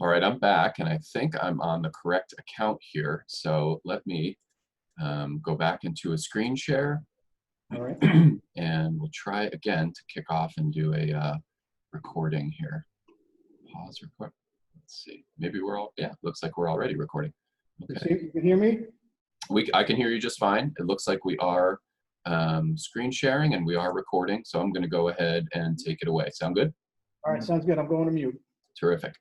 All right, I'm back, and I think I'm on the correct account here. So let me go back into a screen share, All right. and we'll try again to kick off and do a recording here. Pause record. Let's see. Maybe we're all, yeah, looks like we're already recording. Okay. You can hear me? I can hear you just fine. It looks like we are screen sharing and we are recording. So I'm going to go ahead and take it away. Sound good? All right, sounds good. I'm going to mute. Terrific.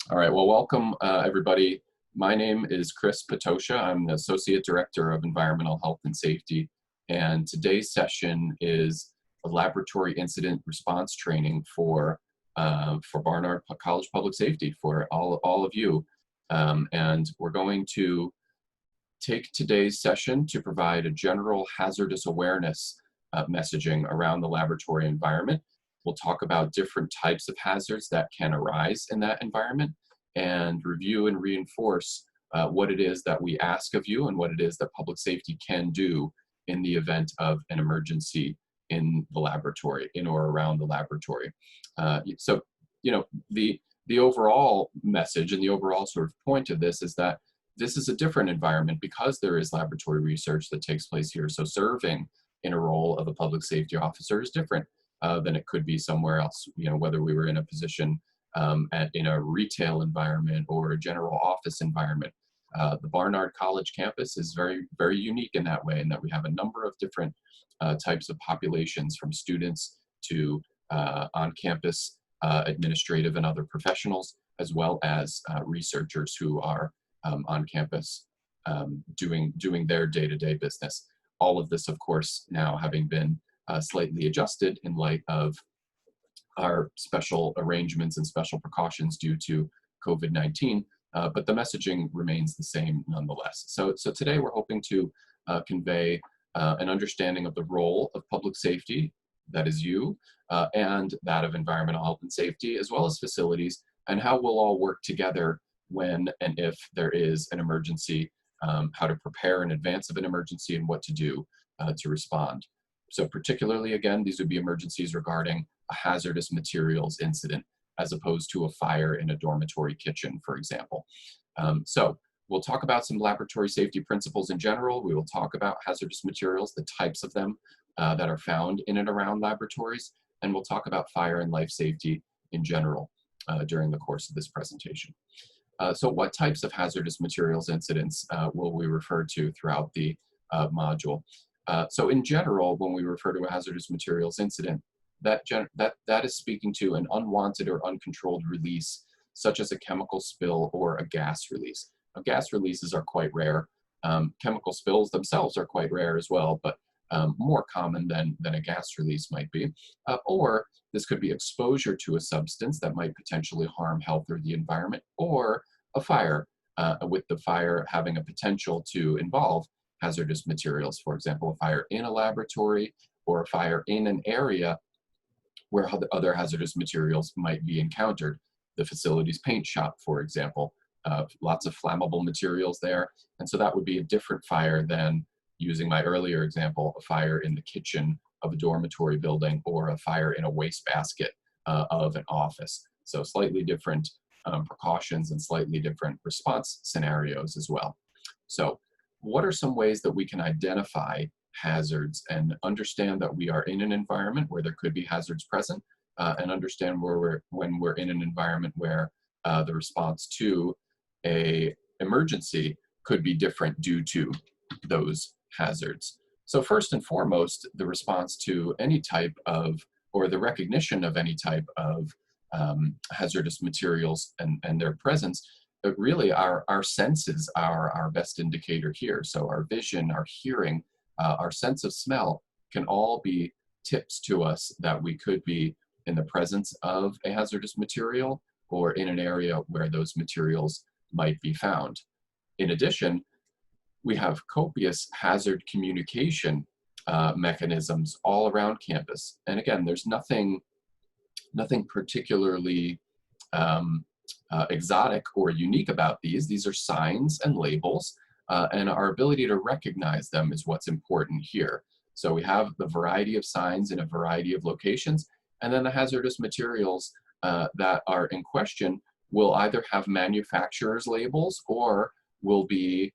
All right, well, welcome everybody. My name is Chris Patosha. I'm the Associate Director of Environmental Health and Safety, and today's session is a laboratory incident response training for Barnard College Public Safety for all of you. And we're going to take today's session to provide a general hazardous awareness messaging around the laboratory environment. We'll talk about different types of hazards that can arise in that environment and review and reinforce what it is that we ask of you and what it is that public safety can do in the event of an emergency in the laboratory, in or around the laboratory. So, you know, the overall message and the overall sort of point of this is that this is a different environment because there is laboratory research that takes place here. So serving in a role of a public safety officer is different than it could be somewhere else, you know, whether we were in a position in a retail environment or a general office environment. The Barnard College campus is very, very unique in that way, in that we have a number of different types of populations, from students to on-campus administrative and other professionals, as well as researchers who are on campus doing their day-to-day business. All of this, of course, now having been slightly adjusted in light of our special arrangements and special precautions due to COVID-19, but the messaging remains the same nonetheless. So today we're hoping to convey an understanding of the role of public safety, that is you, and that of environmental health and safety, as well as facilities, and how we'll all work together when and if there is an emergency, how to prepare in advance of an emergency, and what to do to respond. So particularly, again, these would be emergencies regarding a hazardous materials incident, as opposed to a fire in a dormitory kitchen, for example. So we'll talk about some laboratory safety principles in general. We will talk about hazardous materials, the types of them that are found in and around laboratories, and we'll talk about fire and life safety in general during the course of this presentation. So what types of hazardous materials incidents will we refer to throughout the module? So in general, when we refer to a hazardous materials incident, that is speaking to an unwanted or uncontrolled release, such as a chemical spill or a gas release. Now, gas releases are quite rare. Chemical spills themselves are quite rare as well, but more common than a gas release might be. Or this could be exposure to a substance that might potentially harm health or the environment, or a fire, with the fire having a potential to involve hazardous materials. For example, a fire in a laboratory or a fire in an area where other hazardous materials might be encountered. The facility's paint shop, for example, lots of flammable materials there. And so that would be a different fire than, using my earlier example, a fire in the kitchen of a dormitory building or a fire in a wastebasket of an office. So slightly different precautions and slightly different response scenarios as well. So what are some ways that we can identify hazards and understand that we are in an environment where there could be hazards present, and understand when we're in an environment where the response to an emergency could be different due to those hazards? So first and foremost, the response to any type of, or the recognition of any type of hazardous materials and their presence, but really our senses are our best indicator here. So our vision, our hearing, our sense of smell can all be tips to us that we could be in the presence of a hazardous material or in an area where those materials might be found. In addition, we have copious hazard communication mechanisms all around campus. And again, there's nothing particularly exotic or unique about these. These are signs and labels, and our ability to recognize them is what's important here. So we have the variety of signs in a variety of locations, and then the hazardous materials that are in question will either have manufacturer's labels or will be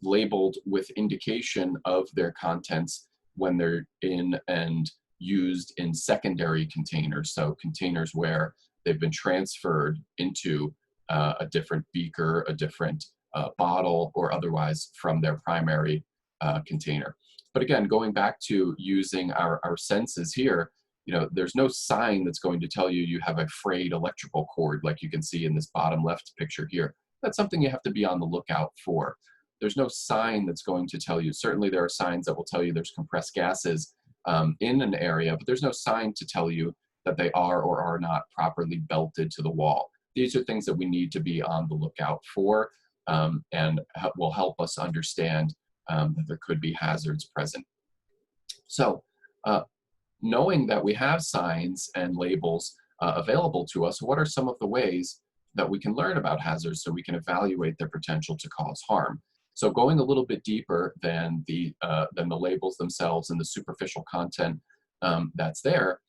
labeled with indication of their contents when they're in and used in secondary containers. So containers where they've been transferred into a different beaker, a different bottle, or otherwise from their primary container. But again, going back to using our senses here, you know, there's no sign that's going to tell you you have a frayed electrical cord like you can see in this bottom left picture here. That's something you have to be on the lookout for. There's no sign that's going to tell you. Certainly there are signs that will tell you there's compressed gases in an area, but there's no sign to tell you that they are or are not properly belted to the wall. These are things that we need to be on the lookout for and will help us understand that there could be hazards present. So knowing that we have signs and labels available to us, what are some of the ways that we can learn about hazards so we can evaluate their potential to cause harm? So going a little bit deeper than the labels themselves and the superficial content that's there,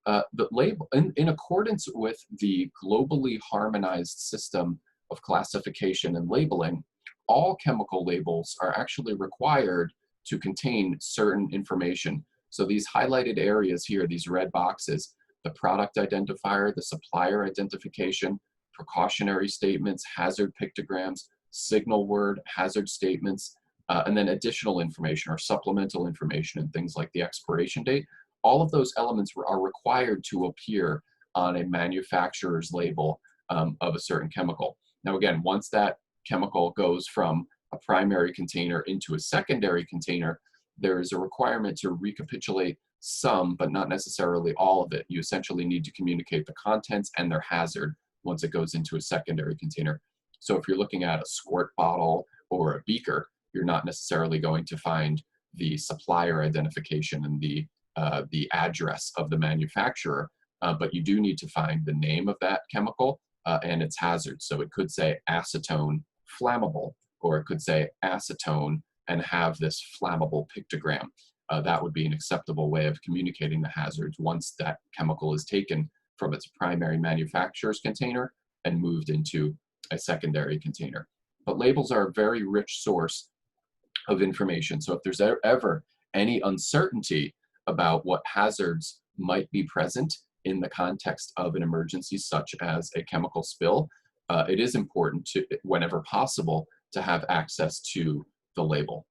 the label, in accordance with the globally harmonized system of classification and labeling, all chemical labels are actually required to contain certain information. So these highlighted areas here, these red boxes, the product identifier, the supplier identification, precautionary statements, hazard pictograms, signal word, hazard statements, and then additional information or supplemental information and things like the expiration date. All of those elements are required to appear on a manufacturer's label of a certain chemical. Now again, once that chemical goes from a primary container into a secondary container, there is a requirement to recapitulate some, but not necessarily all of it. You essentially need to communicate the contents and their hazard once it goes into a secondary container. So if you're looking at a squirt bottle or a beaker, you're not necessarily going to find the supplier identification and the address of the manufacturer, but you do need to find the name of that chemical and its hazard. So it could say acetone flammable, or it could say acetone and have this flammable pictogram. That would be an acceptable way of communicating the hazards once that chemical is taken from its primary manufacturer's container and moved into a secondary container. But labels are a very rich source of information. So if there's ever any uncertainty about what hazards might be present in the context of an emergency such as a chemical spill, it is important to, whenever possible, to have access to the label.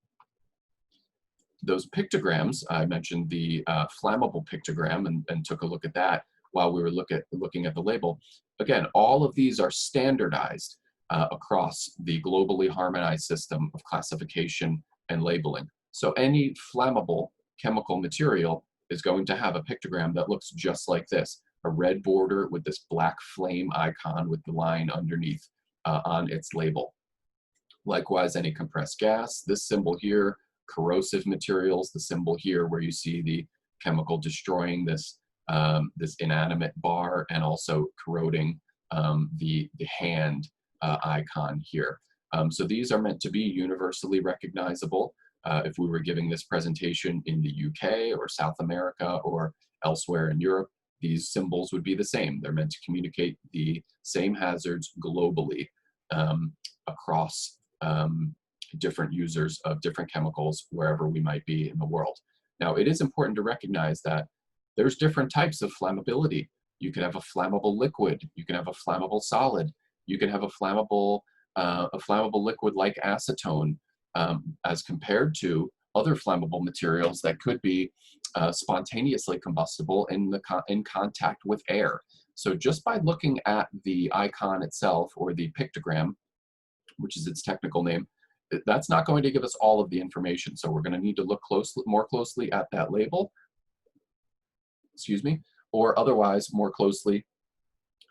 Those pictograms, I mentioned the flammable pictogram and took a look at that while we were looking at the label. Again, all of these are standardized across the globally harmonized system of classification and labeling. So any flammable chemical material is going to have a pictogram that looks just like this, a red border with this black flame icon with the line underneath on its label. Likewise, any compressed gas, this symbol here, corrosive materials, the symbol here where you see the chemical destroying this, this inanimate bar and also corroding the hand icon here. So these are meant to be universally recognizable. If we were giving this presentation in the UK or South America or elsewhere in Europe, these symbols would be the same. They're meant to communicate the same hazards globally across different users of different chemicals wherever we might be in the world. Now, it is important to recognize that there's different types of flammability. You can have a flammable liquid, you can have a flammable solid, you can have a flammable liquid like acetone as compared to other flammable materials that could be spontaneously combustible in contact with air. So just by looking at the icon itself or the pictogram, which is its technical name, that's not going to give us all of the information. So we're going to need to look more closely at that label, excuse me, or otherwise more closely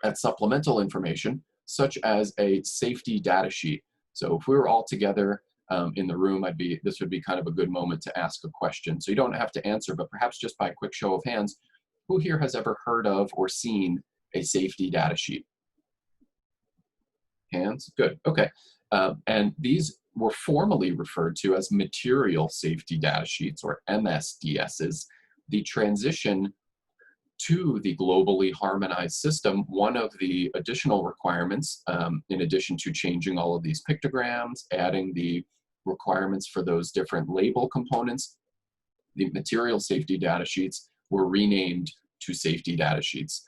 at supplemental information, such as a safety data sheet. So if we were all together in the room, this would be kind of a good moment to ask a question. So you don't have to answer, but perhaps just by a quick show of hands, who here has ever heard of or seen a safety data sheet? Hands, good, okay. And these were formally referred to as material safety data sheets, or MSDSs. The transition to the globally harmonized system, one of the additional requirements, in addition to changing all of these pictograms, adding the requirements for those different label components, the material safety data sheets were renamed to safety data sheets.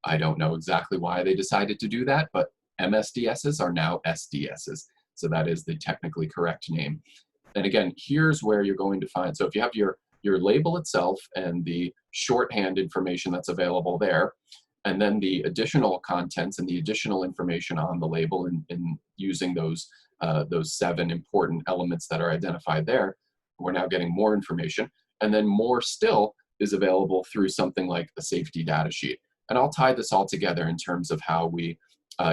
I don't know exactly why they decided to do that, but MSDSs are now SDSs. So that is the technically correct name. And again, here's where you're going to find, so if you have your label itself and the shorthand information that's available there, and then the additional contents and the additional information on the label in using those 7 important elements that are identified there, we're now getting more information. And then more still is available through something like a safety data sheet. And I'll tie this all together in terms of how we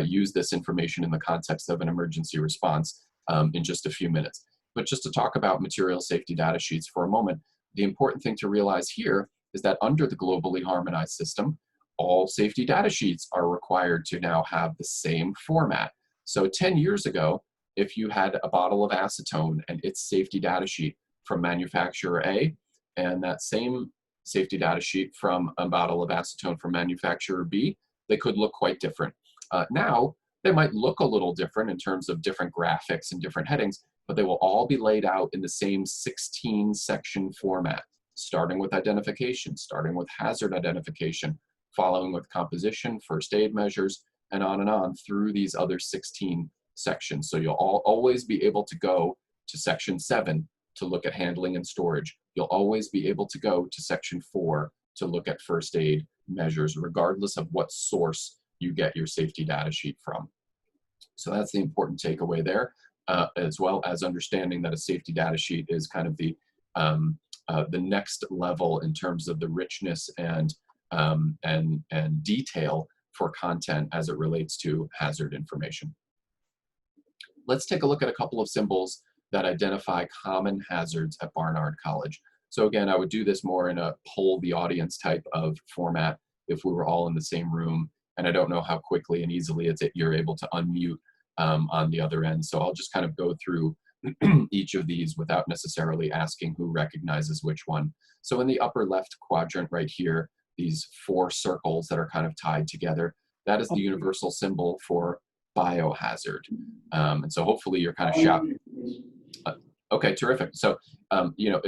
use this information in the context of an emergency response in just a few minutes. But just to talk about material safety data sheets for a moment, the important thing to realize here is that under the globally harmonized system, all safety data sheets are required to now have the same format. So 10 years ago, if you had a bottle of acetone and its safety data sheet from manufacturer A, and that same safety data sheet from a bottle of acetone from manufacturer B, they could look quite different. Now, they might look a little different in terms of different graphics and different headings, but they will all be laid out in the same 16-section format, starting with identification, starting with hazard identification, following with composition, first aid measures, and on through these other 16 sections. So you'll always be able to go to section 7 to look at handling and storage. You'll always be able to go to section 4 to look at first aid measures, regardless of what source you get your safety data sheet from. So that's the important takeaway there, as well as understanding that a safety data sheet is kind of the next level in terms of the richness and detail for content as it relates to hazard information. Let's take a look at a couple of symbols that identify common hazards at Barnard College. So again, I would do this more in a poll the audience type of format if we were all in the same room, and I don't know how quickly and easily you're able to unmute on the other end. So I'll just kind of go through each of these without necessarily asking who recognizes which one. So in the upper left quadrant right here, these 4 circles that are kind of tied together, that is the universal symbol for biohazard. And so hopefully you're kind of shouting. Okay, terrific. So, you know,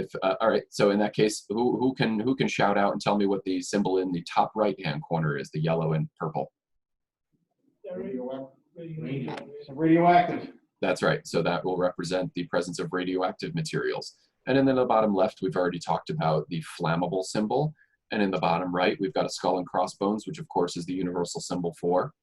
all right. So in that case, who can shout out and tell me what the symbol in the top right-hand corner is, the yellow and purple? Radioactive. That's right. So that will represent the presence of radioactive materials. And then in the bottom left, we've already talked about the flammable symbol. And in the bottom right, we've got a skull and crossbones, which of course is the universal symbol for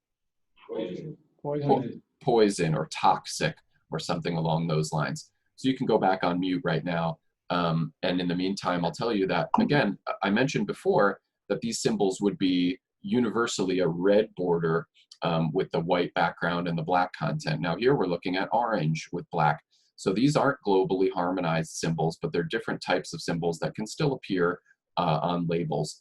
poison or toxic or something along those lines. So you can go back on mute right now. And in the meantime, I'll tell you that, again, I mentioned before that these symbols would be universally a red border with the white background and the black content. Now here we're looking at orange with black. So these aren't globally harmonized symbols, but they're different types of symbols that can still appear on labels,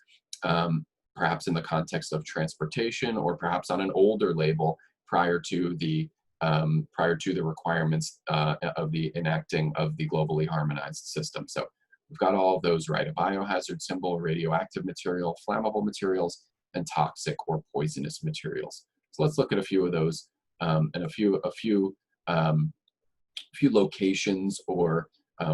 perhaps in the context of transportation or perhaps on an older label prior to the requirements of the enacting of the globally harmonized system. So we've got all of those right: a biohazard symbol, radioactive material, flammable materials, and toxic or poisonous materials. So let's look at a few of those and a few locations or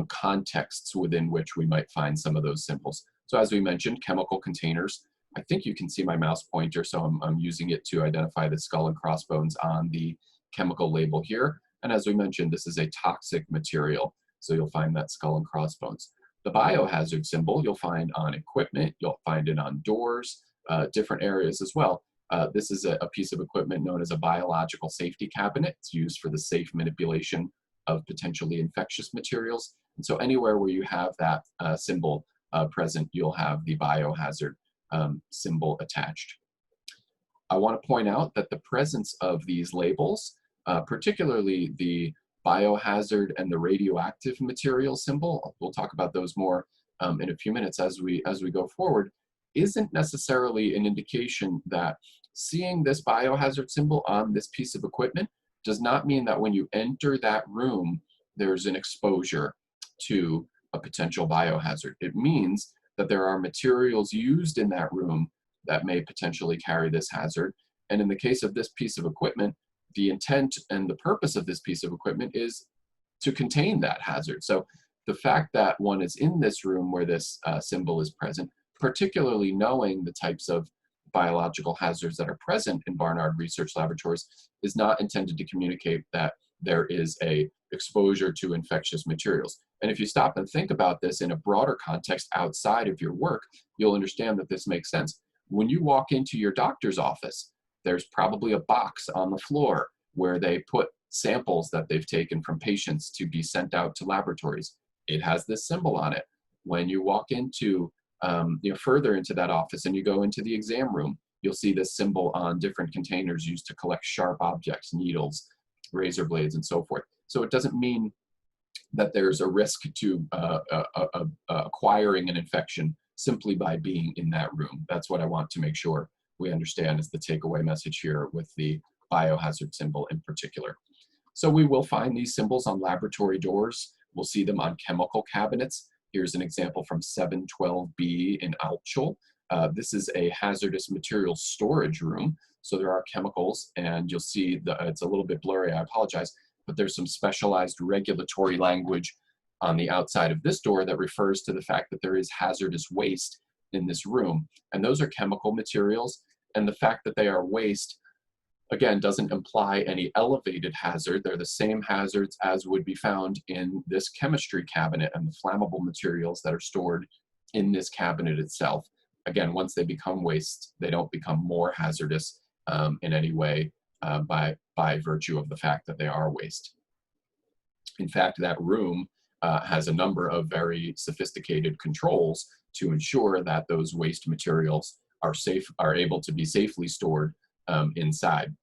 contexts within which we might find some of those symbols. So as we mentioned, chemical containers. I think you can see my mouse pointer, so I'm using it to identify the skull and crossbones on the chemical label here. And as we mentioned, this is a toxic material, so you'll find that skull and crossbones. The biohazard symbol you'll find on equipment, you'll find it on doors, different areas as well. This is a piece of equipment known as a biological safety cabinet. It's used for the safe manipulation of potentially infectious materials. And so anywhere where you have that symbol present, you'll have the biohazard symbol attached. I want to point out that the presence of these labels, particularly the biohazard and the radioactive material symbol, we'll talk about those more in a few minutes as we go forward, isn't necessarily an indication that seeing this biohazard symbol on this piece of equipment does not mean that when you enter that room, there's an exposure to a potential biohazard. It means that there are materials used in that room that may potentially carry this hazard. And in the case of this piece of equipment, the intent and the purpose of this piece of equipment is to contain that hazard. So the fact that one is in this room where this symbol is present, particularly knowing the types of biological hazards that are present in Barnard research laboratories, is not intended to communicate that there is a exposure to infectious materials. And if you stop and think about this in a broader context outside of your work, you'll understand that this makes sense. When you walk into your doctor's office, there's probably a box on the floor where they put samples that they've taken from patients to be sent out to laboratories. It has this symbol on it. When you walk into, further into that office and you go into the exam room, you'll see this symbol on different containers used to collect sharp objects, needles, razor blades, and so forth. So it doesn't mean that there's a risk to acquiring an infection simply by being in that room. That's what I want to make sure we understand is the takeaway message here with the biohazard symbol in particular. So we will find these symbols on laboratory doors. We'll see them on chemical cabinets. Here's an example from 712B in Altschul. This is a hazardous materials storage room. So there are chemicals, and you'll see it's a little bit blurry, I apologize, but there's some specialized regulatory language on the outside of this door that refers to the fact that there is hazardous waste in this room. And those are chemical materials, and the fact that they are waste, again, doesn't imply any elevated hazard. They're the same hazards as would be found in this chemistry cabinet and the flammable materials that are stored in this cabinet itself. Again, once they become waste, they don't become more hazardous in any way by virtue of the fact that they are waste. In fact, that room has a number of very sophisticated controls to ensure that those waste materials are able to be safely stored inside.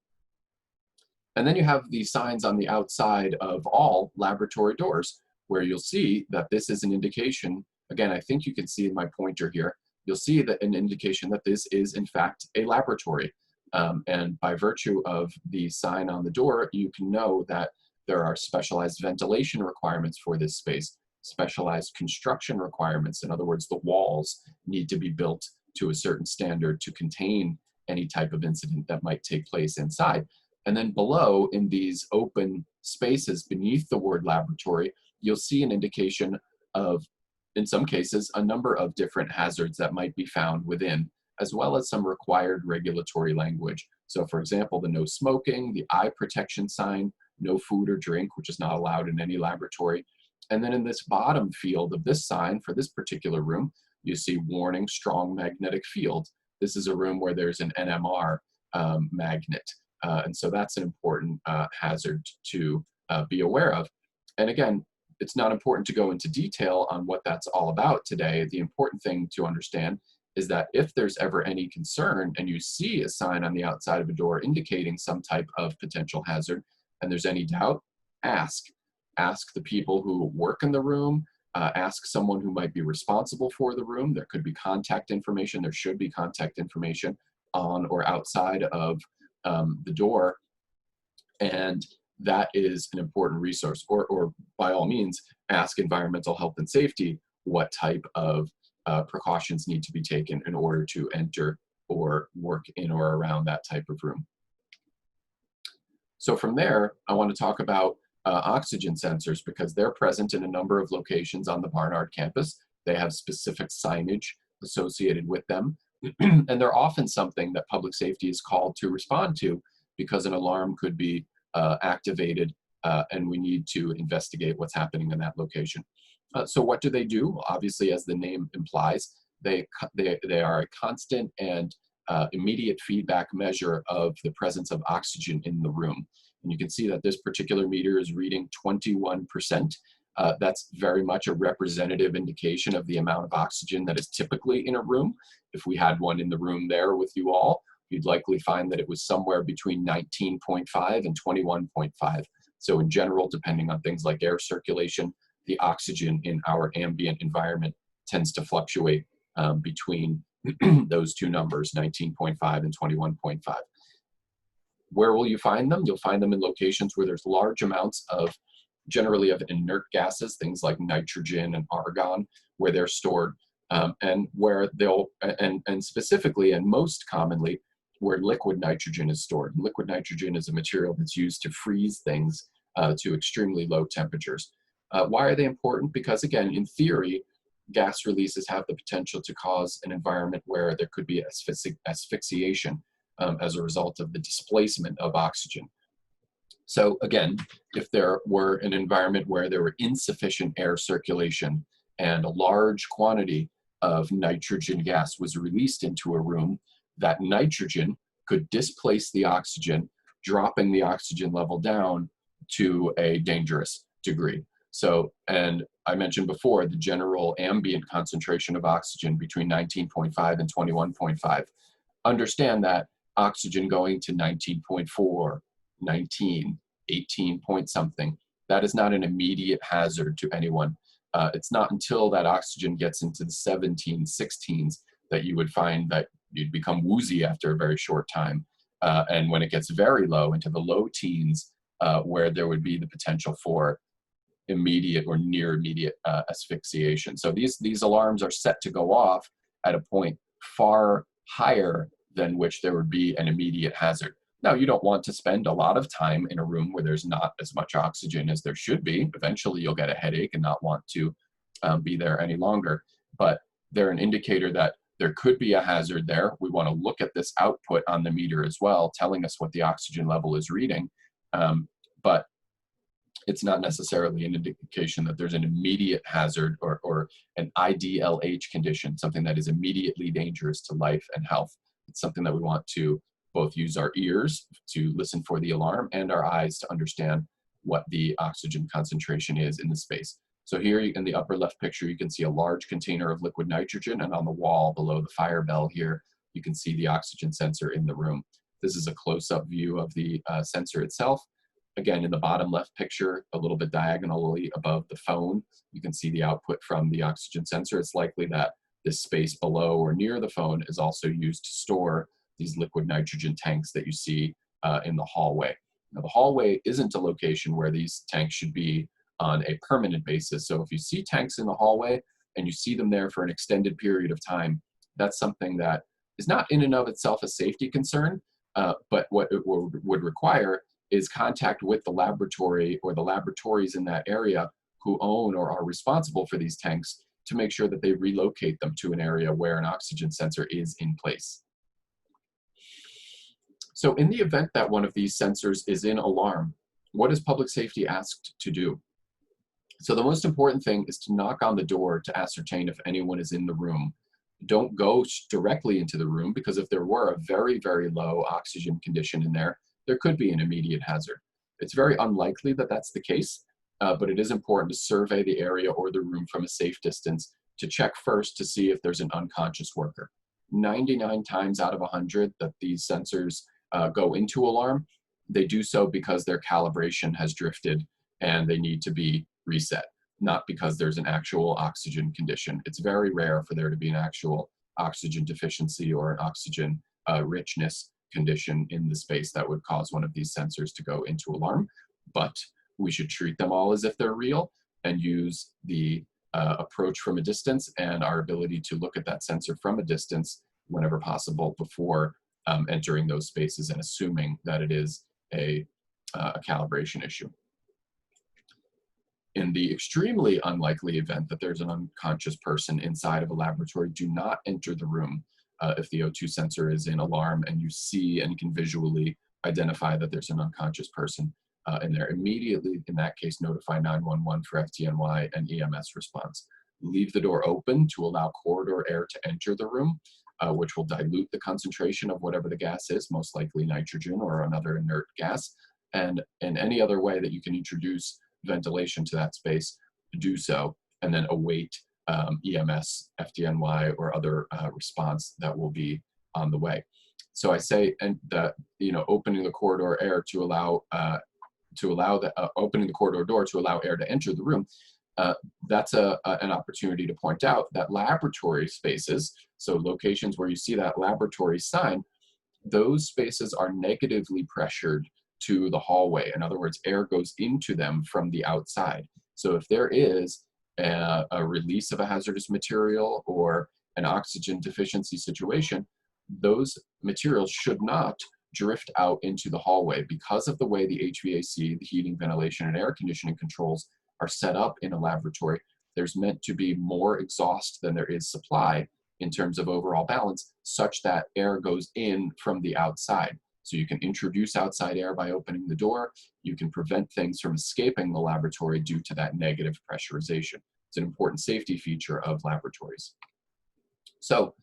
And then you have these signs on the outside of all laboratory doors where you'll see that this is an indication. Again, I think you can see in my pointer here, you'll see that an indication that this is in fact a laboratory. And by virtue of the sign on the door, you can know that there are specialized ventilation requirements for this space, specialized construction requirements. In other words, the walls need to be built to a certain standard to contain any type of incident that might take place inside. And then below, in these open spaces beneath the word laboratory, you'll see an indication of, in some cases, a number of different hazards that might be found within, as well as some required regulatory language. So for example, the no smoking, the eye protection sign, no food or drink, which is not allowed in any laboratory. And then in this bottom field of this sign for this particular room, you see warning, strong magnetic field. This is a room where there's an NMR magnet. And so that's an important hazard to be aware of. And again, it's not important to go into detail on what that's all about today. The important thing to understand is that if there's ever any concern and you see a sign on the outside of a door indicating some type of potential hazard, and there's any doubt, ask. Ask the people who work in the room, ask someone who might be responsible for the room. There could be contact information, there should be contact information on or outside of the door, and that is an important resource. Or by all means, ask environmental health and safety what type of precautions need to be taken in order to enter or work in or around that type of room. So from there, I want to talk about oxygen sensors because they're present in a number of locations on the Barnard campus. They have specific signage associated with them. And they're often something that public safety is called to respond to because an alarm could be activated and we need to investigate what's happening in that location. So what do they do? Obviously, as the name implies, they are a constant and immediate feedback measure of the presence of oxygen in the room. And you can see that this particular meter is reading 21%. That's very much a representative indication of the amount of oxygen that is typically in a room. If we had one in the room there with you all, you'd likely find that it was somewhere between 19.5 and 21.5. So in general, depending on things like air circulation, the oxygen in our ambient environment tends to fluctuate between those two numbers, 19.5 and 21.5. Where will you find them? You'll find them in locations where there's large amounts of generally of inert gases, things like nitrogen and argon, where they're stored and where and specifically and most commonly where liquid nitrogen is stored. Liquid nitrogen is a material that's used to freeze things to extremely low temperatures. Why are they important? Because again, in theory, gas releases have the potential to cause an environment where there could be asphyxiation as a result of the displacement of oxygen. So again, if there were an environment where there were insufficient air circulation and a large quantity of nitrogen gas was released into a room, that nitrogen could displace the oxygen, dropping the oxygen level down to a dangerous degree. So, and I mentioned before, the general ambient concentration of oxygen between 19.5 and 21.5. Understand that oxygen going to 19.4, 19, 18 point something, that is not an immediate hazard to anyone. It's not until that oxygen gets into the 17s, 16s that you would find that you'd become woozy after a very short time. And when it gets very low into the low teens, where there would be the potential for immediate or near immediate asphyxiation. So these alarms are set to go off at a point far higher than which there would be an immediate hazard. Now, you don't want to spend a lot of time in a room where there's not as much oxygen as there should be. Eventually, you'll get a headache and not want to be there any longer. But they're an indicator that there could be a hazard there. We want to look at this output on the meter as well, telling us what the oxygen level is reading. But it's not necessarily an indication that there's an immediate hazard or an IDLH condition, something that is immediately dangerous to life and health. It's something that we want to both use our ears to listen for the alarm and our eyes to understand what the oxygen concentration is in the space. So here in the upper left picture, you can see a large container of liquid nitrogen, and on the wall below the fire bell here, you can see the oxygen sensor in the room. This is a close-up view of the sensor itself. Again, in the bottom left picture, a little bit diagonally above the phone, you can see the output from the oxygen sensor. It's likely that this space below or near the phone is also used to store these liquid nitrogen tanks that you see in the hallway. Now, the hallway isn't a location where these tanks should be on a permanent basis. So if you see tanks in the hallway and you see them there for an extended period of time, that's something that is not in and of itself a safety concern, but what it would require is contact with the laboratory or the laboratories in that area who own or are responsible for these tanks to make sure that they relocate them to an area where an oxygen sensor is in place. So in the event that one of these sensors is in alarm, what is public safety asked to do? So the most important thing is to knock on the door to ascertain if anyone is in the room. Don't go directly into the room, because if there were a very, very low oxygen condition in there, there could be an immediate hazard. It's very unlikely that that's the case, but it is important to survey the area or the room from a safe distance to check first to see if there's an unconscious worker. 99 times out of 100 that these sensors go into alarm, they do so because their calibration has drifted and they need to be reset, not because there's an actual oxygen condition. It's very rare for there to be an actual oxygen deficiency or an oxygen richness condition in the space that would cause one of these sensors to go into alarm, but we should treat them all as if they're real and use the approach from a distance and our ability to look at that sensor from a distance whenever possible before entering those spaces and assuming that it is a calibration issue. In the extremely unlikely event that there's an unconscious person inside of a laboratory, do not enter the room if the O2 sensor is in alarm and you see and can visually identify that there's an unconscious person in there. Immediately, in that case, notify 911 for FDNY and EMS response. Leave the door open to allow corridor air to enter the room, which will dilute the concentration of whatever the gas is, most likely nitrogen or another inert gas. And in any other way that you can introduce ventilation to that space, do so, and then await EMS, FDNY, or other response that will be on the way. So I say, and that opening the corridor air to allow opening the corridor door to allow air to enter the room. That's an opportunity to point out that laboratory spaces, so locations where you see that laboratory sign, those spaces are negatively pressured to the hallway. In other words, air goes into them from the outside. So if there is a release of a hazardous material or an oxygen deficiency situation, those materials should not drift out into the hallway because of the way the HVAC, the heating, ventilation, and air conditioning controls are set up in a laboratory. There's meant to be more exhaust than there is supply in terms of overall balance, such that air goes in from the outside. So you can introduce outside air by opening the door. You can prevent things from escaping the laboratory due to that negative pressurization. It's an important safety feature of laboratories. So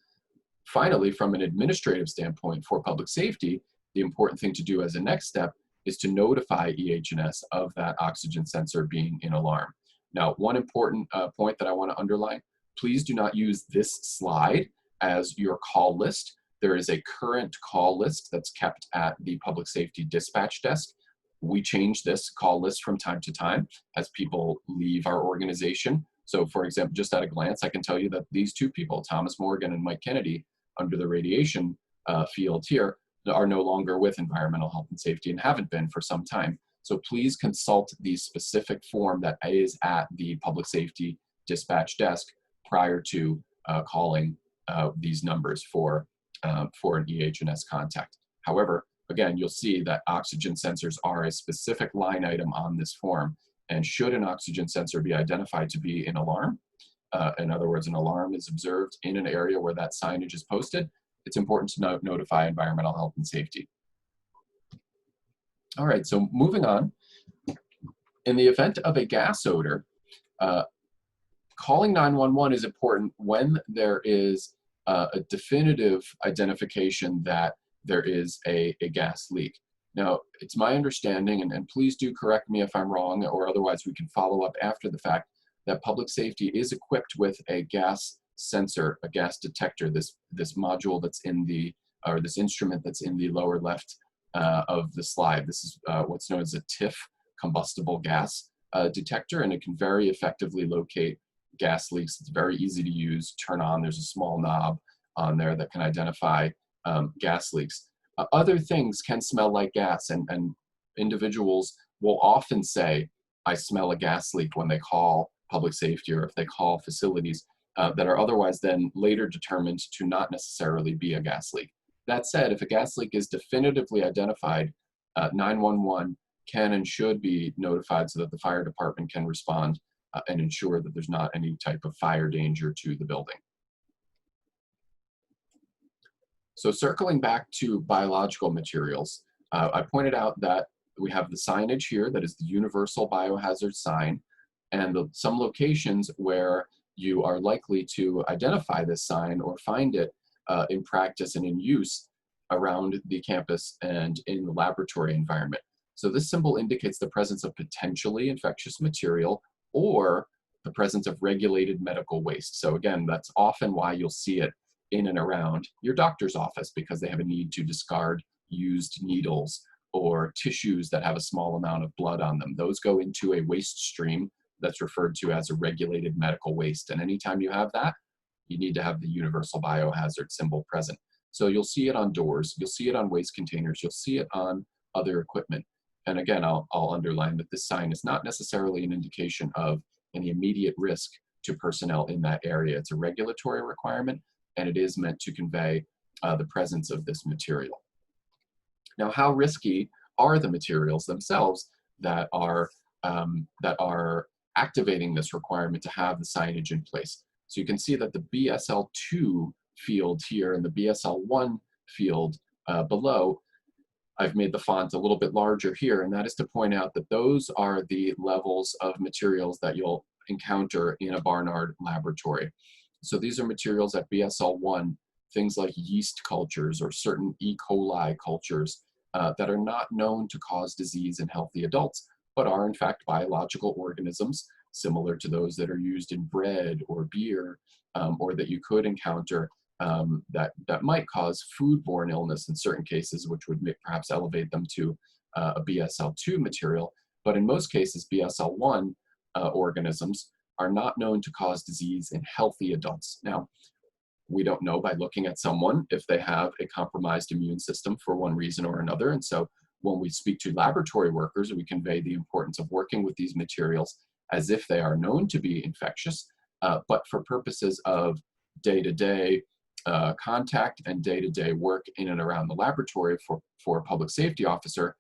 finally, from an administrative standpoint for public safety, the important thing to do as a next step is to notify EH&S of that oxygen sensor being in alarm. Now, one important point that I want to underline, please do not use this slide as your call list. There is a current call list that's kept at the public safety dispatch desk. We change this call list from time to time as people leave our organization. So for example, just at a glance, I can tell you that these two people, Thomas Morgan and Mike Kennedy, under the radiation field here, are no longer with environmental health and safety and haven't been for some time. So please consult the specific form that is at the public safety dispatch desk prior to calling these numbers for an EH&S contact. However, again, you'll see that oxygen sensors are a specific line item on this form, and should an oxygen sensor be identified to be in alarm, in other words, an alarm is observed in an area where that signage is posted, it's important to notify environmental health and safety. All right, so moving on. In the event of a gas odor, calling 911 is important when there is a definitive identification that there is a gas leak. Now, it's my understanding, and please do correct me if I'm wrong, or otherwise we can follow up after the fact, that public safety is equipped with a gas sensor, a gas detector, this module that's in the, or this instrument that's in the lower left of the slide. This is what's known as a TIF, combustible gas detector, and it can very effectively locate gas leaks. It's very easy to use, turn on. There's a small knob on there that can identify gas leaks. Other things can smell like gas, and individuals will often say, I smell a gas leak when they call public safety or if they call facilities that are otherwise then later determined to not necessarily be a gas leak. That said, if a gas leak is definitively identified, 911 can and should be notified so that the fire department can respond and ensure that there's not any type of fire danger to the building. So circling back to biological materials, I pointed out that we have the signage here that is the universal biohazard sign, and some locations where you are likely to identify this sign or find it in practice and in use around the campus and in the laboratory environment. So this symbol indicates the presence of potentially infectious material or the presence of regulated medical waste. So again, that's often why you'll see it in and around your doctor's office, because they have a need to discard used needles or tissues that have a small amount of blood on them. Those go into a waste stream that's referred to as a regulated medical waste. And anytime you have that, you need to have the universal biohazard symbol present. So you'll see it on doors, you'll see it on waste containers, you'll see it on other equipment. And again, I'll underline that this sign is not necessarily an indication of any immediate risk to personnel in that area. It's a regulatory requirement, and it is meant to convey the presence of this material. Now, how risky are the materials themselves that are activating this requirement to have the signage in place? So you can see that the BSL2 field here and the BSL1 field below, I've made the font a little bit larger here, and that is to point out that those are the levels of materials that you'll encounter in a Barnard laboratory. So these are materials at BSL1, things like yeast cultures or certain E. coli cultures that are not known to cause disease in healthy adults, but are in fact biological organisms similar to those that are used in bread or beer, or that you could encounter that might cause foodborne illness in certain cases, which would perhaps elevate them to a BSL2 material. But in most cases, BSL1 organisms are not known to cause disease in healthy adults. Now, we don't know by looking at someone if they have a compromised immune system for one reason or another. And so when we speak to laboratory workers, we convey the importance of working with these materials as if they are known to be infectious, but for purposes of day-to-day contact and day-to-day work in and around the laboratory for a public safety officer,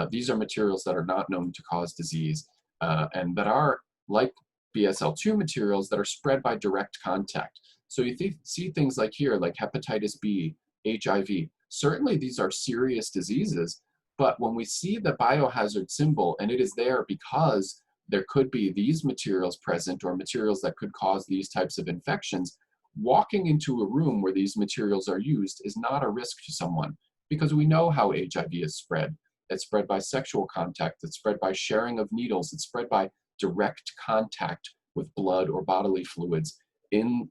these are materials that are not known to cause disease and that are, like BSL-2 materials, that are spread by direct contact. So you see things like here, like hepatitis B, HIV. Certainly these are serious diseases, but when we see the biohazard symbol, and it is there because there could be these materials present or materials that could cause these types of infections, walking into a room where these materials are used is not a risk to someone, because we know how HIV is spread. It's spread by sexual contact, it's spread by sharing of needles, it's spread by direct contact with blood or bodily fluids in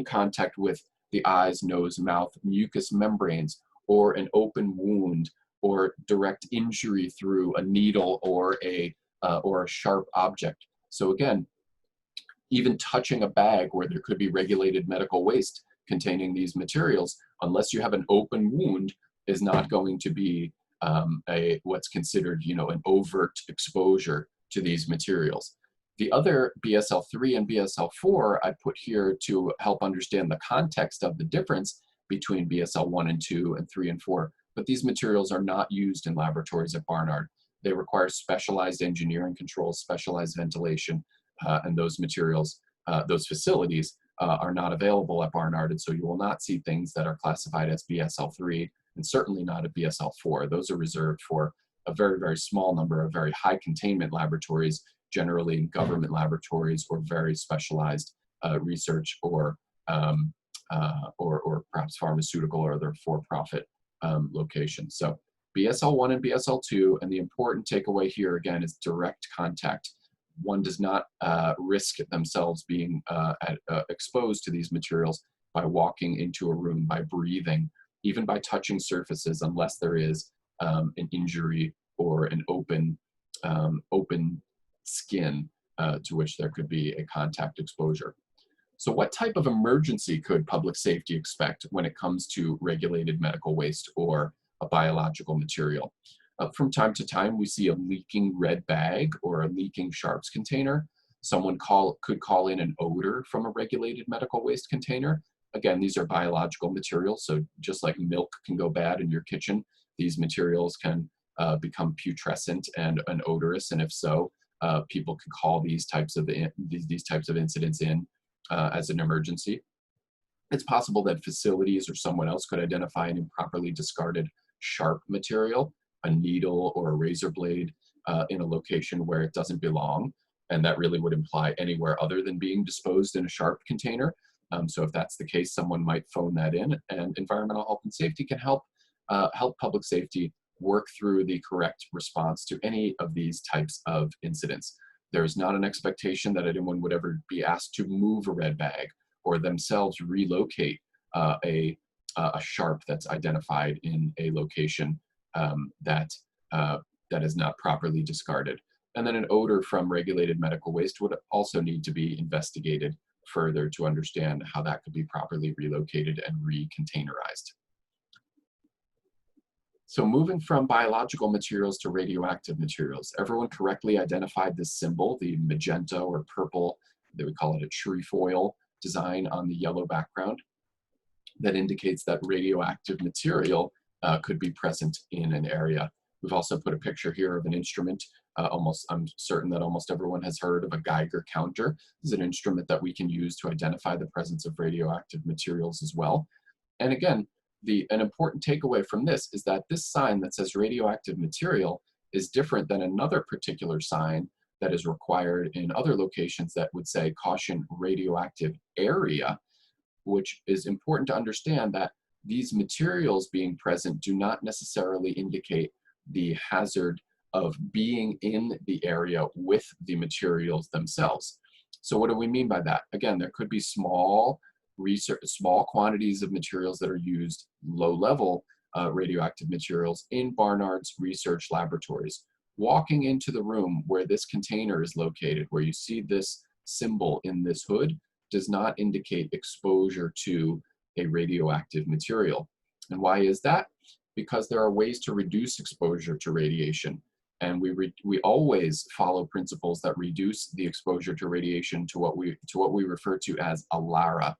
contact with the eyes, nose, mouth, mucous membranes, or an open wound, or direct injury through a needle or a sharp object. So again, even touching a bag where there could be regulated medical waste containing these materials, unless you have an open wound, is not going to be what's considered, an overt exposure to these materials. The other BSL-3 and BSL-4 I put here to help understand the context of the difference between BSL-1 and 2 and 3 and 4, but these materials are not used in laboratories at Barnard. They require specialized engineering controls, specialized ventilation, and those materials, those facilities are not available at Barnard, and so you will not see things that are classified as BSL-3 and certainly not at BSL-4. Those are reserved for a very, very small number of very high containment laboratories, generally in government laboratories or very specialized research or perhaps pharmaceutical or other for-profit locations. So BSL-1 and BSL-2, and the important takeaway here again is direct contact. One does not risk themselves being exposed to these materials by walking into a room, by breathing, even by touching surfaces, unless there is an injury or an open skin to which there could be a contact exposure. So what type of emergency could public safety expect when it comes to regulated medical waste or a biological material? From time to time, we see a leaking red bag or a leaking sharps container. Someone could call in an odor from a regulated medical waste container. Again, these are biological materials, so just like milk can go bad in your kitchen, these materials can become putrescent and odorous, and if so, people could call these types of incidents in as an emergency. It's possible that facilities or someone else could identify an improperly discarded sharp material, a needle or a razor blade in a location where it doesn't belong, and that really would imply anywhere other than being disposed in a sharp container. So if that's the case, someone might phone that in, and environmental health and safety can help public safety work through the correct response to any of these types of incidents. There's not an expectation that anyone would ever be asked to move a red bag or themselves relocate a sharp that's identified in a location that is not properly discarded. And then an odor from regulated medical waste would also need to be investigated further to understand how that could be properly relocated and recontainerized. So moving from biological materials to radioactive materials, everyone correctly identified this symbol, the magenta or purple, they would call it a trefoil design on the yellow background, that indicates that radioactive material could be present in an area. We've also put a picture here of an instrument. I'm certain that almost everyone has heard of a Geiger counter. This is an instrument that we can use to identify the presence of radioactive materials as well. And again, an important takeaway from this is that this sign that says radioactive material is different than another particular sign that is required in other locations that would say caution radioactive area, which is important to understand that these materials being present do not necessarily indicate the hazard of being in the area with the materials themselves. So what do we mean by that? Again, there could be small quantities of materials that are used, low-level radioactive materials in Barnard's research laboratories. Walking into the room where this container is located, where you see this symbol in this hood, does not indicate exposure to a radioactive material. And why is that? Because there are ways to reduce exposure to radiation. And we always follow principles that reduce the exposure to radiation to what we refer to as ALARA,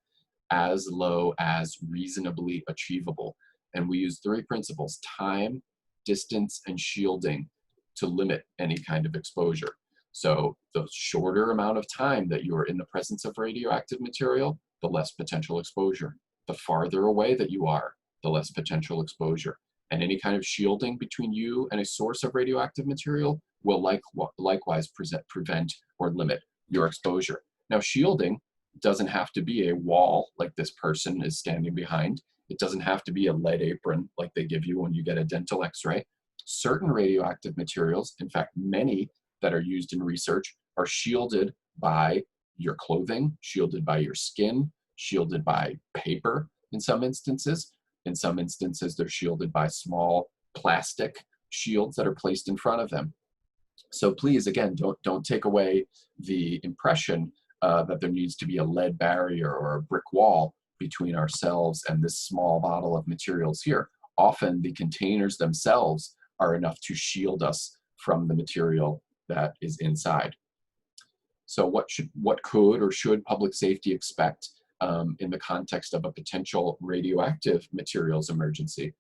as low as reasonably achievable. And we use 3 principles: time, distance, and shielding to limit any kind of exposure. So the shorter amount of time that you are in the presence of radioactive material, the less potential exposure. The farther away that you are, the less potential exposure. And any kind of shielding between you and a source of radioactive material will likewise prevent or limit your exposure. Now, shielding doesn't have to be a wall like this person is standing behind. It doesn't have to be a lead apron like they give you when you get a dental x-ray. Certain radioactive materials, in fact, many that are used in research, are shielded by your clothing, shielded by your skin, shielded by paper in some instances. In some instances, they're shielded by small plastic shields that are placed in front of them. So please, again, don't take away the impression that there needs to be a lead barrier or a brick wall between ourselves and this small bottle of materials here. Often the containers themselves are enough to shield us from the material that is inside. So what could or should public safety expect in the context of a potential radioactive materials emergency?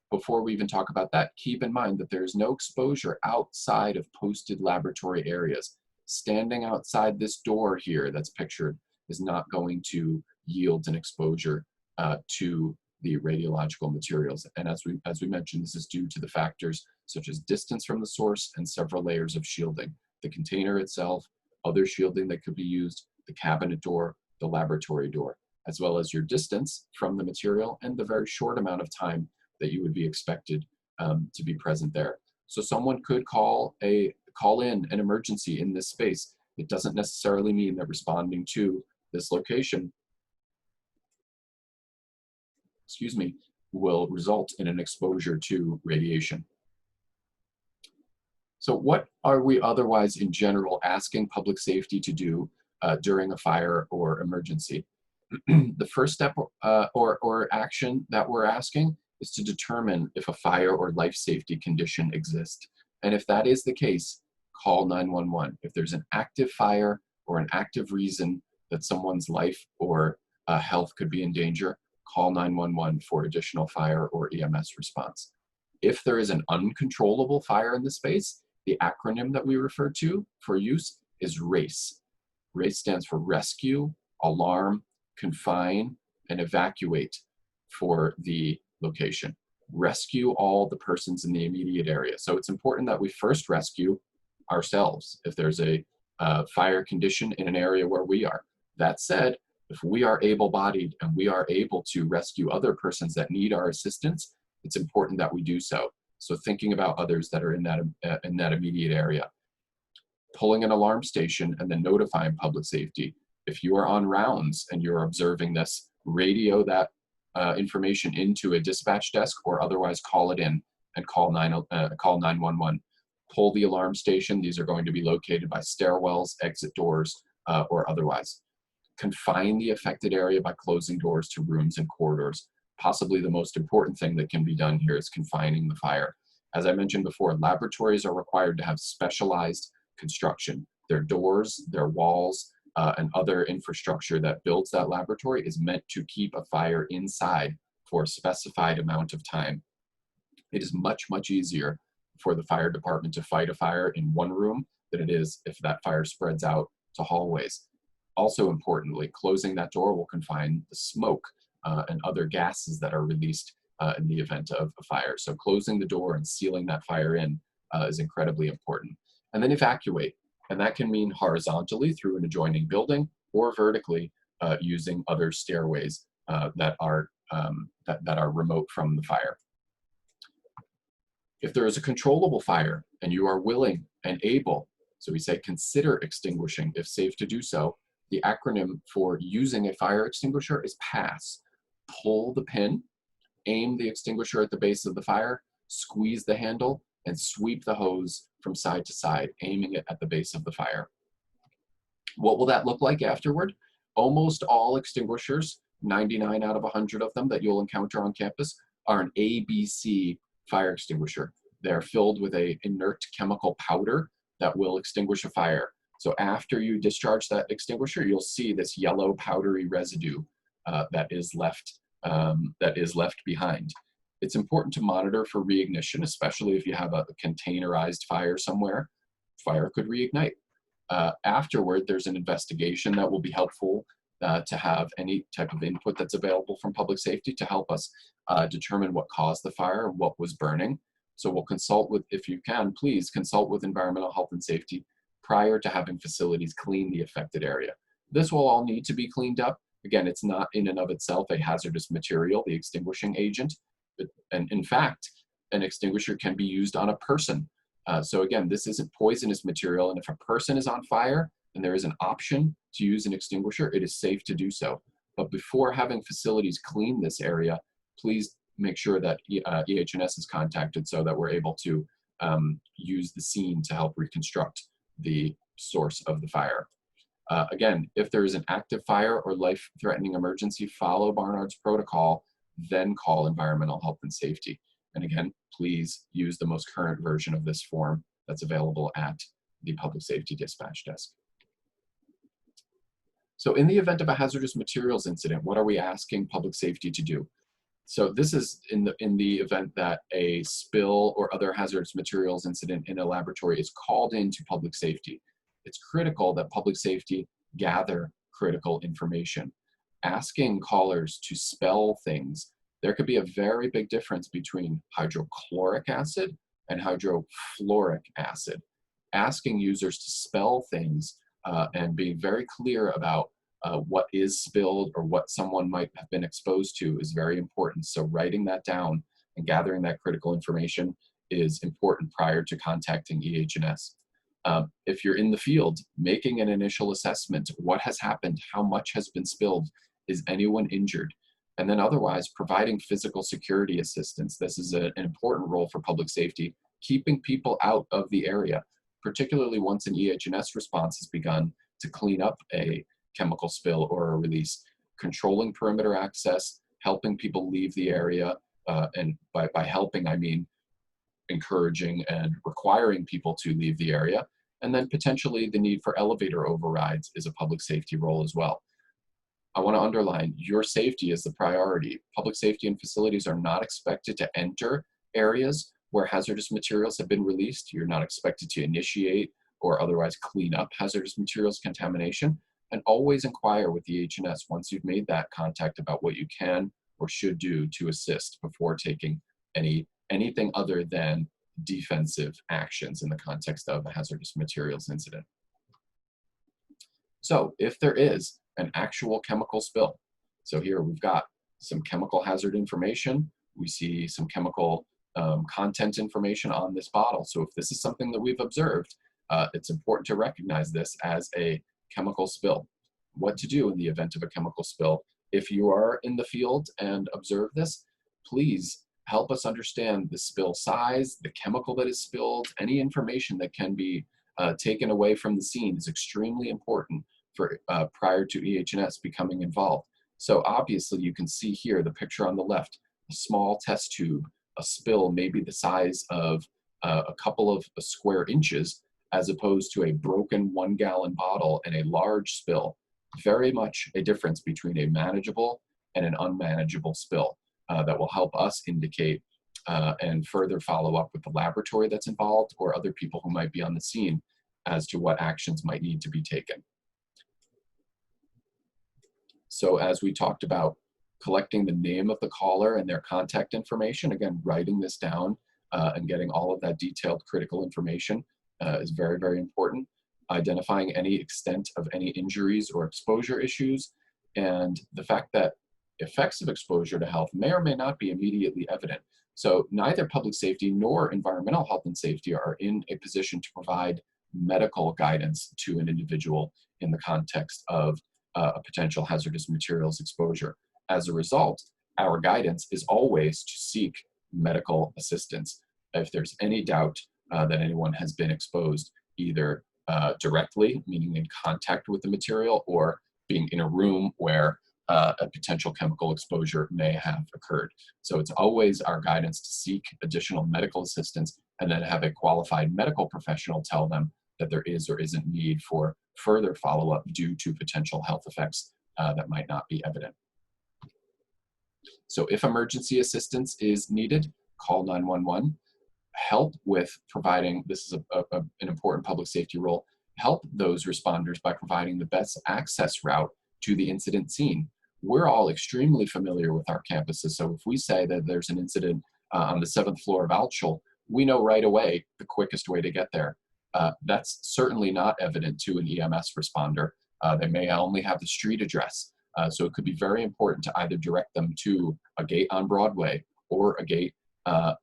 Before we even talk about that, keep in mind that there is no exposure outside of posted laboratory areas. Standing outside this door here that's pictured is not going to yield an exposure to the radiological materials. And as we mentioned, this is due to the factors such as distance from the source and several layers of shielding. The container itself, other shielding that could be used, the cabinet door, the laboratory door, as well as your distance from the material and the very short amount of time that you would be expected to be present there. So someone could call in an emergency in this space. It doesn't necessarily mean that responding to this location, will result in an exposure to radiation. So what are we otherwise in general asking public safety to do during a fire or emergency? The first step or action that we're asking is to determine if a fire or life safety condition exists. And if that is the case, call 911. If there's an active fire or an active reason that someone's life or health could be in danger, call 911 for additional fire or EMS response. If there is an uncontrollable fire in the space, the acronym that we refer to for use is RACE. RACE stands for rescue, alarm, confine, and evacuate for the location. Rescue all the persons in the immediate area. So it's important that we first rescue ourselves if there's a fire condition in an area where we are. That said, if we are able-bodied and we are able to rescue other persons that need our assistance, it's important that we do so. So thinking about others that are in that immediate area. Pulling an alarm station and then notifying public safety. If you are on rounds and you're observing this, radio that information into a dispatch desk or otherwise call it in and call 911. Pull the alarm station. These are going to be located by stairwells, exit doors, or otherwise. Confine the affected area by closing doors to rooms and corridors. Possibly the most important thing that can be done here is confining the fire. As I mentioned before, laboratories are required to have specialized construction. Their doors, their walls, and other infrastructure that builds that laboratory is meant to keep a fire inside for a specified amount of time. It is much, much easier for the fire department to fight a fire in one room than it is if that fire spreads out to hallways. Also importantly, closing that door will confine the smoke and other gases that are released in the event of a fire. So closing the door and sealing that fire in is incredibly important. And then evacuate. And that can mean horizontally through an adjoining building or vertically using other stairways that are remote from the fire. If there is a controllable fire and you are willing and able, so we say consider extinguishing if safe to do so, the acronym for using a fire extinguisher is PASS. Pull the pin, aim the extinguisher at the base of the fire, squeeze the handle, and sweep the hose from side to side, aiming it at the base of the fire. What will that look like afterward? Almost all extinguishers, 99 out of 100 of them that you'll encounter on campus, are an ABC fire extinguisher. They're filled with a inert chemical powder that will extinguish a fire. So after you discharge that extinguisher, you'll see this yellow powdery residue that is left behind. It's important to monitor for reignition, especially if you have a containerized fire somewhere. Fire could reignite. Afterward, there's an investigation that will be helpful to have any type of input that's available from public safety to help us determine what caused the fire and what was burning. So we'll consult with, if you can, please consult with environmental health and safety prior to having facilities clean the affected area. This will all need to be cleaned up. Again, it's not in and of itself a hazardous material, the extinguishing agent. And in fact, an extinguisher can be used on a person. So again, this isn't poisonous material, and if a person is on fire and there is an option to use an extinguisher, it is safe to do so. But before having facilities clean this area, please make sure that EH&S is contacted so that we're able to use the scene to help reconstruct the source of the fire. Again, if there is an active fire or life-threatening emergency, follow Barnard's protocol, then call environmental health and safety. And again, please use the most current version of this form that's available at the public safety dispatch desk. So in the event of a hazardous materials incident, what are we asking public safety to do? So this is in the event that a spill or other hazardous materials incident in a laboratory is called into public safety. It's critical that public safety gather critical information. Asking callers to spell things, there could be a very big difference between hydrochloric acid and hydrofluoric acid. Asking users to spell things and being very clear about what is spilled or what someone might have been exposed to is very important. So writing that down and gathering that critical information is important prior to contacting EH&S. If you're in the field, making an initial assessment, what has happened, how much has been spilled, is anyone injured? And then otherwise, providing physical security assistance. This is an important role for public safety, keeping people out of the area, particularly once an EH&S response has begun to clean up a chemical spill or a release. Controlling perimeter access, helping people leave the area, and by helping, I mean encouraging and requiring people to leave the area. And then potentially the need for elevator overrides is a public safety role as well. I want to underline, your safety is the priority. Public safety and facilities are not expected to enter areas where hazardous materials have been released. You're not expected to initiate or otherwise clean up hazardous materials contamination. And always inquire with the EH&S once you've made that contact about what you can or should do to assist before taking anything other than defensive actions in the context of a hazardous materials incident. So if there is an actual chemical spill, so here we've got some chemical hazard information, we see some chemical content information on this bottle. So if this is something that we've observed, it's important to recognize this as a chemical spill. What to do in the event of a chemical spill. If you are in the field and observe this, please help us understand the spill size, the chemical that is spilled. Any information that can be taken away from the scene is extremely important for prior to EH&S becoming involved. So obviously you can see here the picture on the left, a small test tube, a spill maybe the size of a couple of square inches, as opposed to a broken 1-gallon bottle and a large spill. Very much a difference between a manageable and an unmanageable spill that will help us indicate and further follow up with the laboratory that's involved or other people who might be on the scene as to what actions might need to be taken. So as we talked about, collecting the name of the caller and their contact information, again, writing this down and getting all of that detailed critical information is very, very important. Identifying any extent of any injuries or exposure issues, and the fact that effects of exposure to health may or may not be immediately evident. So neither public safety nor environmental health and safety are in a position to provide medical guidance to an individual in the context of a potential hazardous materials exposure. As a result, our guidance is always to seek medical assistance if there's any doubt that anyone has been exposed, either directly, meaning in contact with the material, or being in a room where a potential chemical exposure may have occurred. So it's always our guidance to seek additional medical assistance and then have a qualified medical professional tell them that there is or isn't need for further follow-up due to potential health effects that might not be evident. So if emergency assistance is needed, call 911. Help with providing, this is an important public safety role, help those responders by providing the best access route to the incident scene. We're all extremely familiar with our campuses, so if we say that there's an incident on the 7th floor of Altschul, we know right away the quickest way to get there. That's certainly not evident to an EMS responder. They may only have the street address. So it could be very important to either direct them to a gate on Broadway or a gate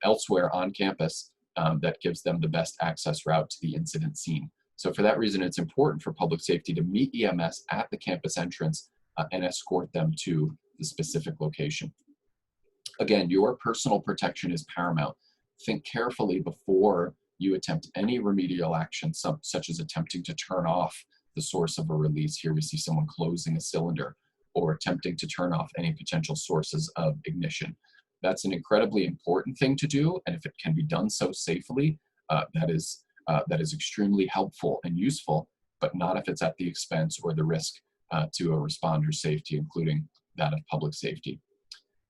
elsewhere on campus that gives them the best access route to the incident scene. So for that reason, it's important for public safety to meet EMS at the campus entrance and escort them to the specific location. Again, your personal protection is paramount. Think carefully before you attempt any remedial action, such as attempting to turn off the source of a release. Here we see someone closing a cylinder, or attempting to turn off any potential sources of ignition. That's an incredibly important thing to do, and if it can be done so safely, that is extremely helpful and useful, but not if it's at the expense or the risk to a responder's safety, including that of public safety.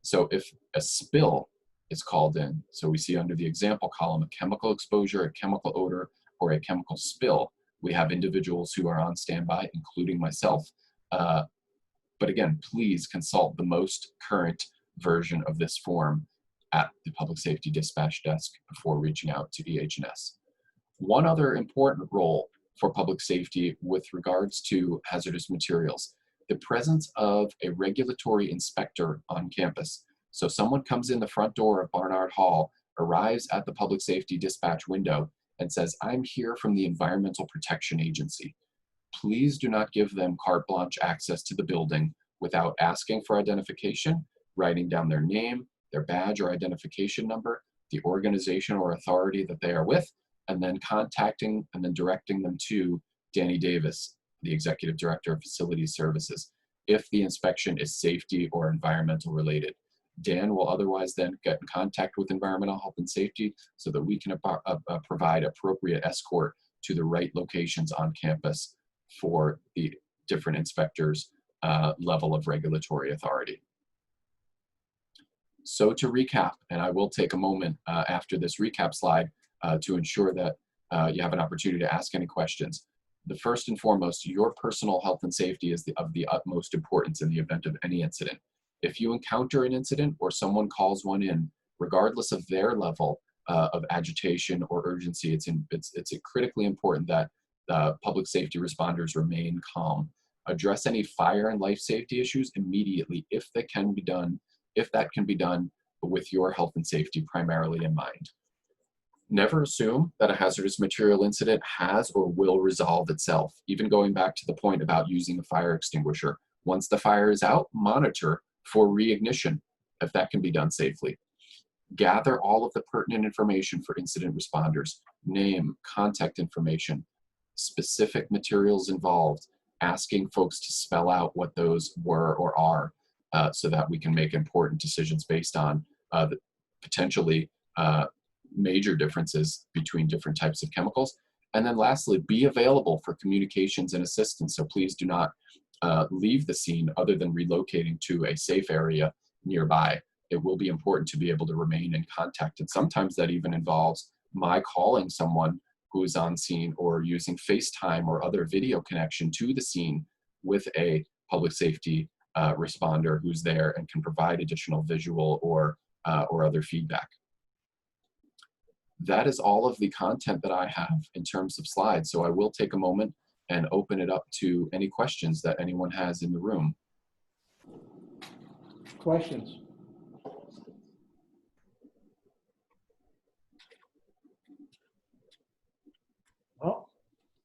So if a spill is called in, so we see under the example column a chemical exposure, a chemical odor, or a chemical spill, we have individuals who are on standby, including myself. But again, please consult the most current version of this form at the Public Safety Dispatch Desk before reaching out to EH&S. One other important role for public safety with regards to hazardous materials, the presence of a regulatory inspector on campus. So someone comes in the front door of Barnard Hall, arrives at the Public Safety Dispatch window, and says, "I'm here from the Environmental Protection Agency." Please do not give them carte blanche access to the building without asking for identification, writing down their name, their badge or identification number, the organization or authority that they are with, and then contacting and then directing them to Danny Davis, the Executive Director of Facilities Services, if the inspection is safety or environmental related. Dan will otherwise then get in contact with Environmental Health and Safety so that we can provide appropriate escort to the right locations on campus for the different inspectors' level of regulatory authority. So to recap, and I will take a moment after this recap slide to ensure that you have an opportunity to ask any questions. The first and foremost, your personal health and safety is of the utmost importance in the event of any incident. If you encounter an incident or someone calls one in, regardless of their level of agitation or urgency, it's critically important that public safety responders remain calm. Address any fire and life safety issues immediately if that can be done with your health and safety primarily in mind. Never assume that a hazardous material incident has or will resolve itself. Even going back to the point about using a fire extinguisher, once the fire is out, monitor for reignition if that can be done safely. Gather all of the pertinent information for incident responders: name, contact information, specific materials involved, asking folks to spell out what those were or are so that we can make important decisions based on the potentially major differences between different types of chemicals. And then lastly, be available for communications and assistance. So please do not leave the scene other than relocating to a safe area nearby. It will be important to be able to remain in contact. And sometimes that even involves my calling someone who is on scene or using FaceTime or other video connection to the scene with a public safety responder who's there and can provide additional visual or other feedback. That is all of the content that I have in terms of slides. So I will take a moment and open it up to any questions that anyone has in the room. Questions? Well,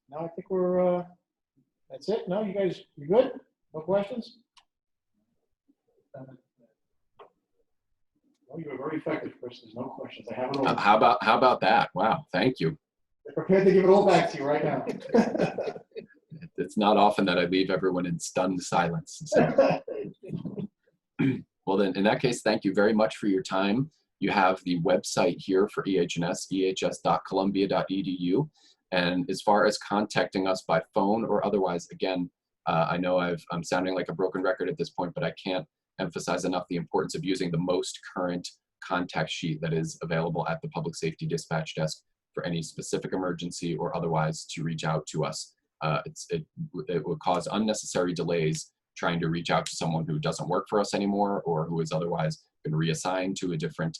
now I think we're, that's it. No, you guys, you good? No questions? Oh, you were very effective, Chris. There's no questions. I have it all. How about that? Wow, thank you. I'm prepared to give it all back to you right now. It's not often that I leave everyone in stunned silence. So. Well, then in that case, thank you very much for your time. You have the website here for EH&S, ehs.columbia.edu. And as far as contacting us by phone or otherwise, again, I know I'm sounding like a broken record at this point, but I can't emphasize enough the importance of using the most current contact sheet that is available at the Public Safety Dispatch Desk for any specific emergency or otherwise to reach out to us. It would cause unnecessary delays trying to reach out to someone who doesn't work for us anymore or who has otherwise been reassigned to a different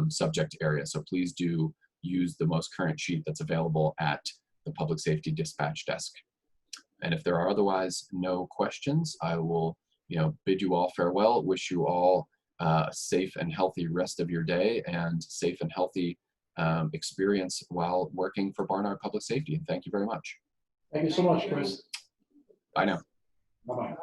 subject area. So please do use the most current sheet that's available at the Public Safety Dispatch Desk. And if there are otherwise no questions, I will bid you all farewell, wish you all a safe and healthy rest of your day and safe and healthy experience while working for Barnard Public Safety. And thank you very much. Thank you so much, Chris. Bye now. Bye-bye.